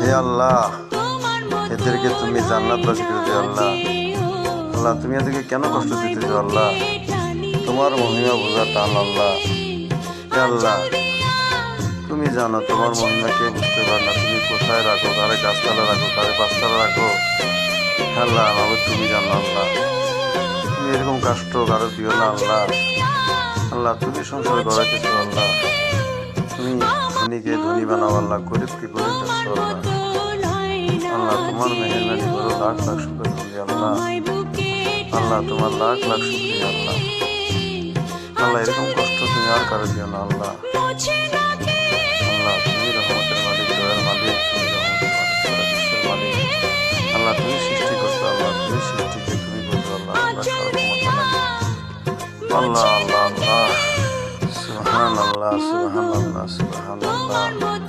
হে আল্লাহ, এদেরকে তুমি জান্নাতবাসী করে দিও আল্লাহ। আল্লাহ, তুমি এদেরকে কেন কষ্ট দিতেছো আল্লাহ? তোমার মহিমা বোঝা টান আল্লাহ। হে আল্লাহ, তুমি জানো তোমার মহিমা কে বুঝতে পারে না। তুমি কোথায় রাখো, কারে গাছতলা রাখো, কারে পাঁচতলা রাখো। হে আল্লাহ, আমাকে তুমি জানো আল্লাহ। তুমি এরকম কষ্ট কারো দিও না আল্লাহ। আল্লাহ, তুমি সংসারে গড়াইতেছো আল্লাহ। তুমি ধনীকে ধনী বানাও আল্লাহ, গরিবকে গরিব রাখছো আল্লাহ। আল্লাহ, তোমার মেহেরবানি করো, লাখ লাখ শুকর করি আল্লাহ। আল্লাহ, তোমার লাখ লাখ শুকরিয়া আল্লাহ। আল্লাহ, এরকম কষ্ট তুমি আর কারো দিও না আল্লাহ। আল্লাহ, তুমি রহমতের মালিক, দয়ার মালিক, তুমি রহমতের মালিক, সারা বিশ্বের মালিক। আল্লাহ, তুমি সৃষ্টি করছো আল্লাহ, তুমি সৃষ্টিকে তুমি বোঝো আল্লাহ। আমরা কারো ক্ষমতা নাই আল্লাহ। আল্লাহ আল্লাহ, সুবহান আল্লাহ, সুবহান আল্লাহ, সুবহান আল্লাহ।